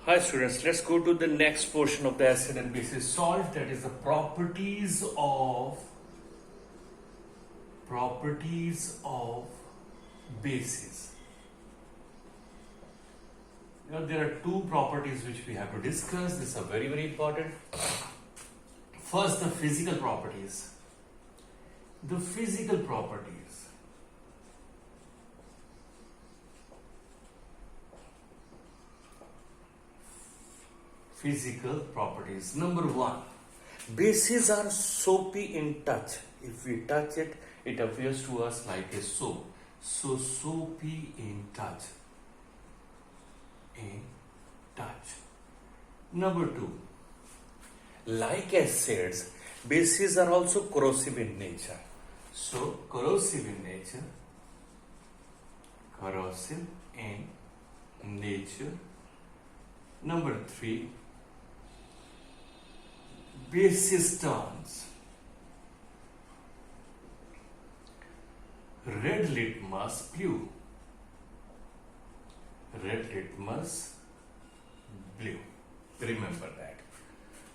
Hi students, let's go to the next portion of the acid and basis salt, that is the properties of bases. Now there are two properties which we have to discuss. These are very important. First, the physical properties. The physical properties. Physical properties. Number one, bases are soapy in touch. If we touch it, it appears to us like a soap. So soapy in touch. Number two, like acids, bases are also corrosive in nature. So corrosive in nature. Number three, basis turns red litmus blue. Remember that.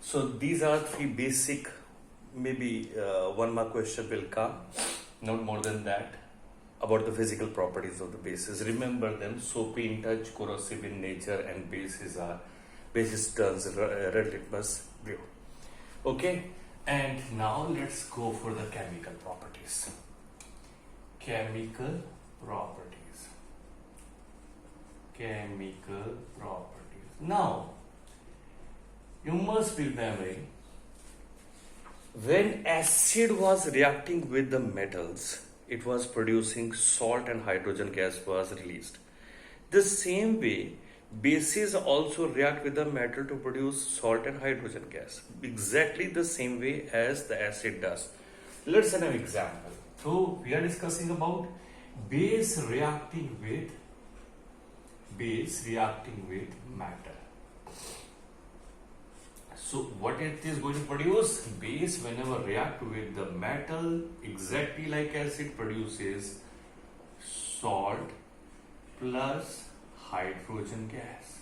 So these are three basic, maybe one more question will come, not more than that, about the physical properties of the bases. Remember them: soapy in touch, corrosive in nature, and basis turns red litmus blue. Okay, and now let's go for the chemical properties. Now, you must be remembering, when acid was reacting with the metals, it was producing salt and hydrogen gas was released. The same way, bases also react with the metal to produce salt and hydrogen gas. Exactly the same way as the acid does. Let's have an example. So we are discussing about base reacting with matter. So what it is going to produce? Base, whenever react with the metal, exactly like acid, produces salt plus hydrogen gas.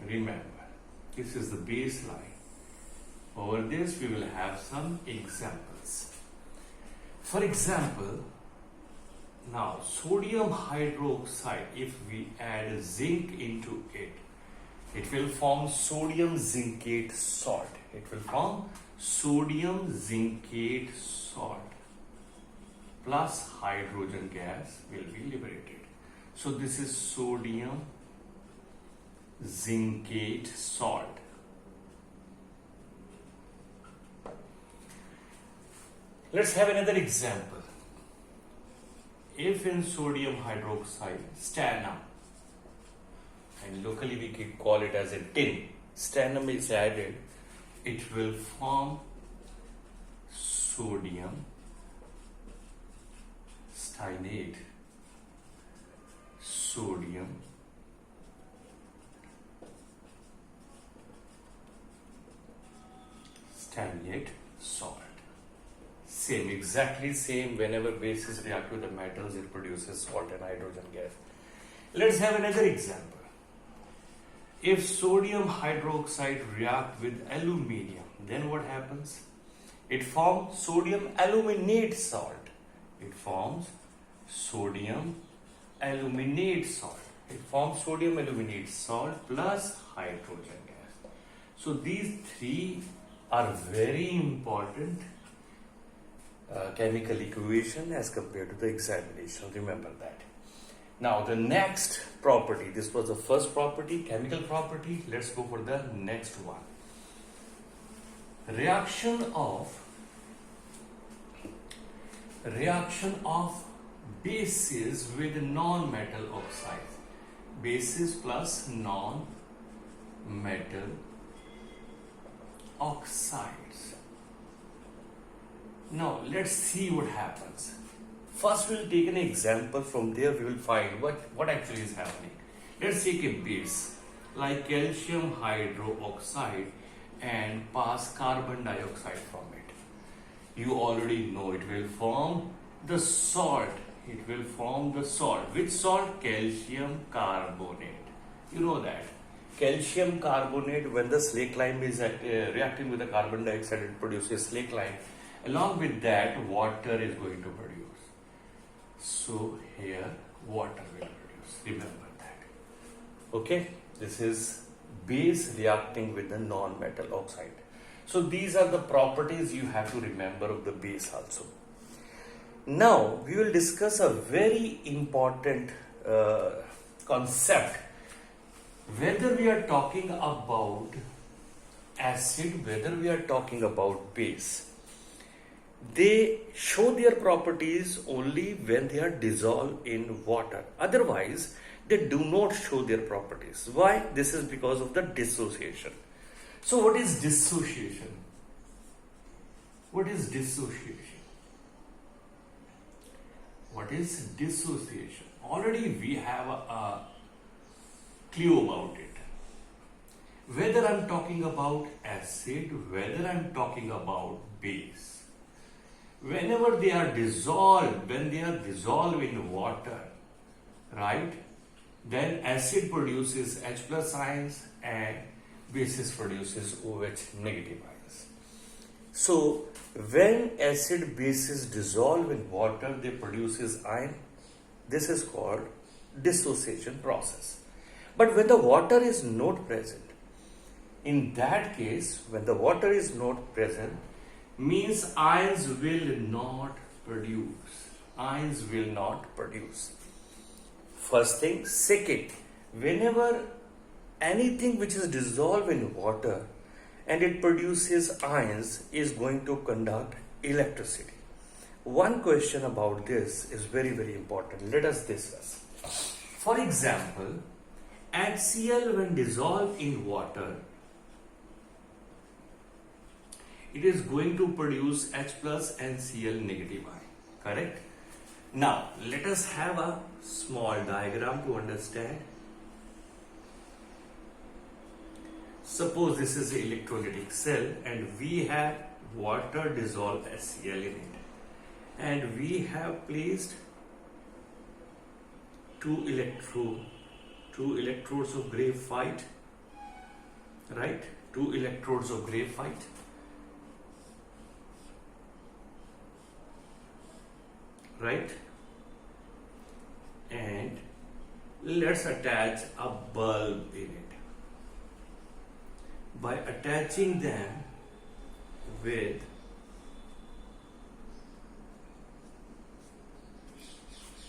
Remember, this is the baseline. Over this, we will have some examples. For example, now sodium hydroxide, if we add zinc into it, it will form sodium zincate salt. Plus hydrogen gas will be liberated. So this is sodium zincate salt. Let's have another example. If in sodium hydroxide, stannum, and locally we can call it as a tin, stannum is added, it will form sodium stannate salt. Exactly same. Whenever bases react with the metals, it produces salt and hydrogen gas. Let's have another example. If sodium hydroxide react with aluminium, then what happens? It forms sodium aluminate salt. It forms sodium aluminate salt plus hydrogen gas. So these three are very important chemical equation as compared to the examination. Remember that. Now the next property, this was the first property, chemical property. Let's go for the next one. Reaction of bases with non-metal oxides. Bases plus non-metal oxides. Now let's see what happens. First we'll take an example. From there we will find what actually is happening. Let's take a base like calcium hydroxide and pass carbon dioxide from it. You already know it will form the salt. It will form the salt. Which salt? Calcium carbonate. You know that. Calcium carbonate, when the slake lime is reacting with the carbon dioxide, it produces slake lime. Along with that, water is going to produce. So here, water will produce. Remember that. Okay, this is base reacting with the non-metal oxide. So these are the properties you have to remember of the base also. Now we will discuss a very important concept. Whether we are talking about acid, whether we are talking about base, they show their properties only when they are dissolved in water. Otherwise, they do not show their properties. Why? This is because of the dissociation. So what is dissociation? What is dissociation? What is dissociation? Already we have a clue about it. Whether I'm talking about acid, whether I'm talking about base, whenever they are dissolved, when they are dissolved in water, right, then acid produces H plus ions and basis produces OH negative ions. So when acid bases dissolve in water, they produces ion. This is called dissociation process. But when the water is not present, in that case, when the water is not present, means ions will not produce. Ions will not produce. First thing. Second, whenever anything which is dissolved in water and it produces ions is going to conduct electricity. One question about this is very, very important. Let us discuss. For example, HCl when dissolved in water, it is going to produce H plus and Cl negative ion. Correct? Now, let us have a small diagram to understand. Suppose this is an electrolytic cell and we have water dissolved HCl in it. And we have placed two electrodes of graphite, right? Two electrodes of graphite. Right? And let's attach a bulb in it. By attaching them with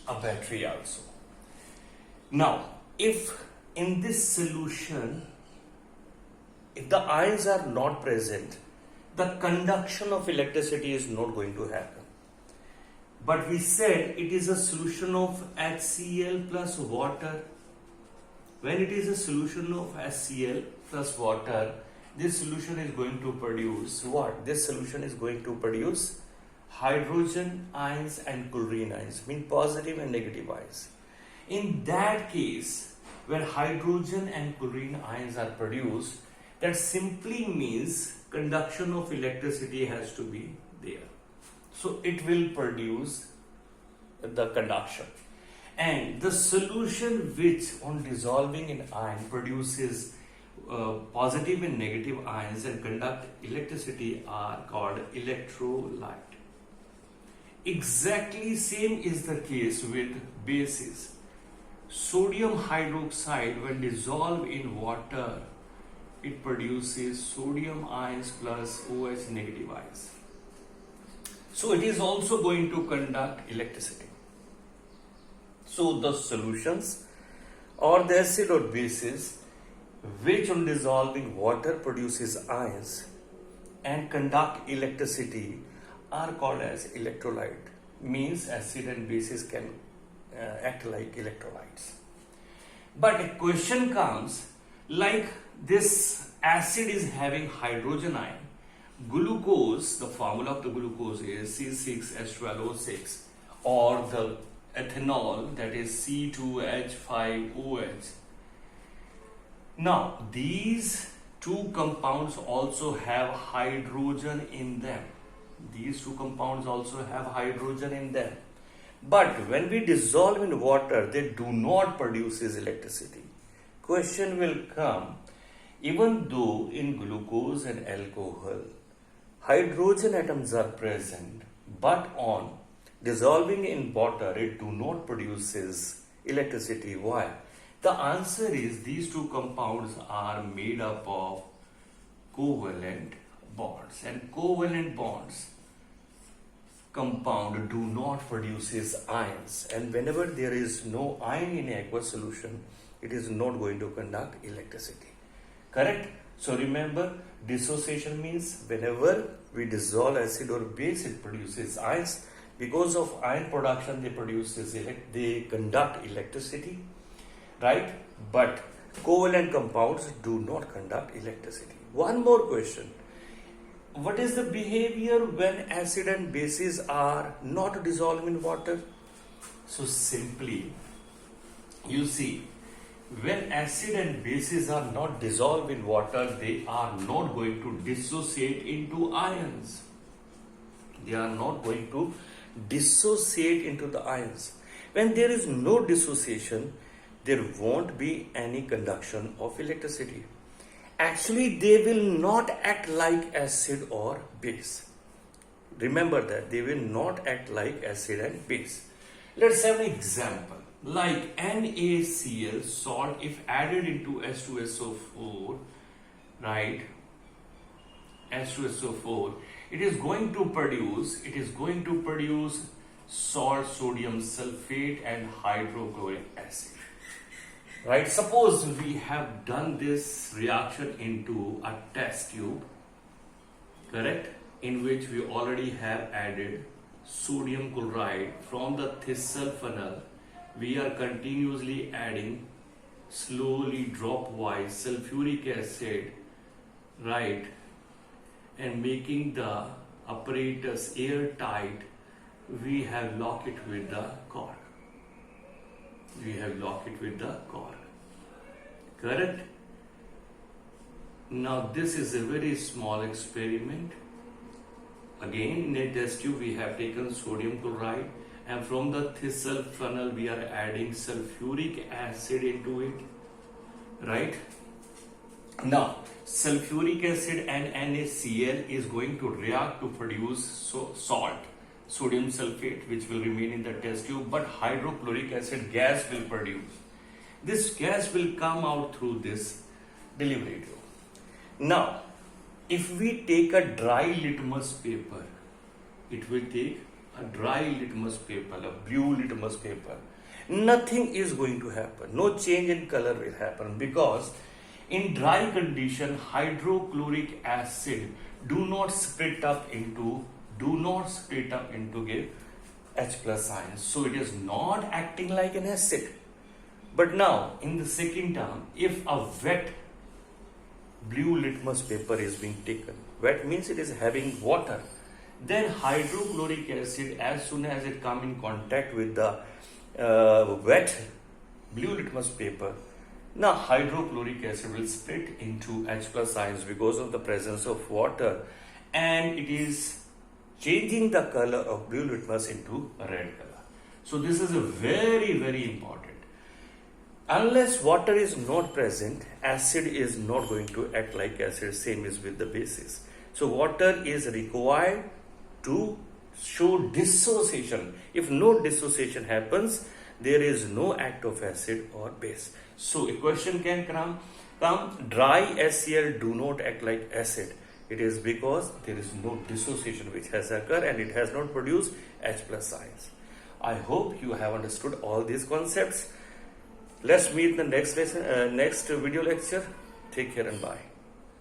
a battery also. Now, if in this solution, if the ions are not present, the conduction of electricity is not going to happen. But we said it is a solution of HCl plus water. When it is a solution of HCl plus water, this solution is going to produce what? This solution is going to produce hydrogen ions and chlorine ions, mean positive and negative ions. In that case, when hydrogen and chlorine ions are produced, that simply means conduction of electricity has to be there. So it will produce the conduction. And the solution which on dissolving in iron produces positive and negative ions and conduct electricity are called electrolyte. Exactly same is the case with bases. Sodium hydroxide when dissolved in water, it produces sodium ions plus OH negative ions. So it is also going to conduct electricity. So the solutions or the acid or bases which on dissolving water produces ions and conduct electricity are called as electrolyte. Means acid and bases can act like electrolytes. But a question comes, like this acid is having hydrogen ion, glucose, the formula of the glucose is C6H12O6, or the ethanol, that is C2H5OH. Now these two compounds also have hydrogen in them. These two compounds also have hydrogen in them. But when we dissolve in water, they do not produce electricity. question will come, even though in glucose and alcohol, hydrogen atoms are present, but on dissolving in water, it do not produces electricity. Why? The answer is these two compounds are made up of covalent bonds, and covalent bonds compound do not produces ions, and whenever there is no ion in aqueous solution, it is not going to conduct electricity. Correct? So remember, dissociation means whenever we dissolve acid or base, it produces ions. Because of ion production, they conduct electricity, right? But covalent compounds do not conduct electricity. One more question. What is the behavior when acid and bases are not dissolved in water? So simply, you see, when acid and bases are not dissolved in water, they are not going to dissociate into ions. They are not going to dissociate into the ions. When there is no dissociation, there won't be any conduction of electricity. Actually, they will not act like acid or base. Remember that they will not act like acid and base. Let's have an example. Like NaCl salt, if added into H2SO4, right? H2SO4, it is going to produce salt, sodium sulfate and hydrochloric acid. Right? Suppose we have done this reaction into a test tube, correct? In which we already have added sodium chloride from the Thistle funnel. We are continuously adding slowly dropwise sulfuric acid, right? And making the apparatus airtight, we have locked it with the cork. Correct? Now this is a very small experiment. Again, in a test tube we have taken sodium chloride, and from the Thistle funnel we are adding sulfuric acid into it, right? Now sulfuric acid and NaCl is going to react to produce salt, sodium sulfate, which will remain in the test tube, but hydrochloric acid gas will produce. This gas will come out through this delivery tube. Now, if we take a dry litmus paper, it will take a dry litmus paper, a blue litmus paper, nothing is going to happen. No change in color will happen, because in dry condition, hydrochloric acid do not split up into give H plus ions. So it is not acting like an acid. But now in the second term, if a wet blue litmus paper is being taken, wet means it is having water, then hydrochloric acid, as soon as it come in contact with the wet blue litmus paper, now hydrochloric acid will split into H plus ions because of the presence of water, and it is changing the color of blue litmus into a red color. So this is a very, very important. Unless water is not present, acid is not going to act like acid. Same is with the bases. So water is required to show dissociation. If no dissociation happens, there is no act of acid or base. So a question can come, dry HCl do not act like acid. It is because there is no dissociation which has occurred and it has not produced H plus ions. I hope you have understood all these concepts. Let's meet in the next lesson, next video lecture. Take care and bye.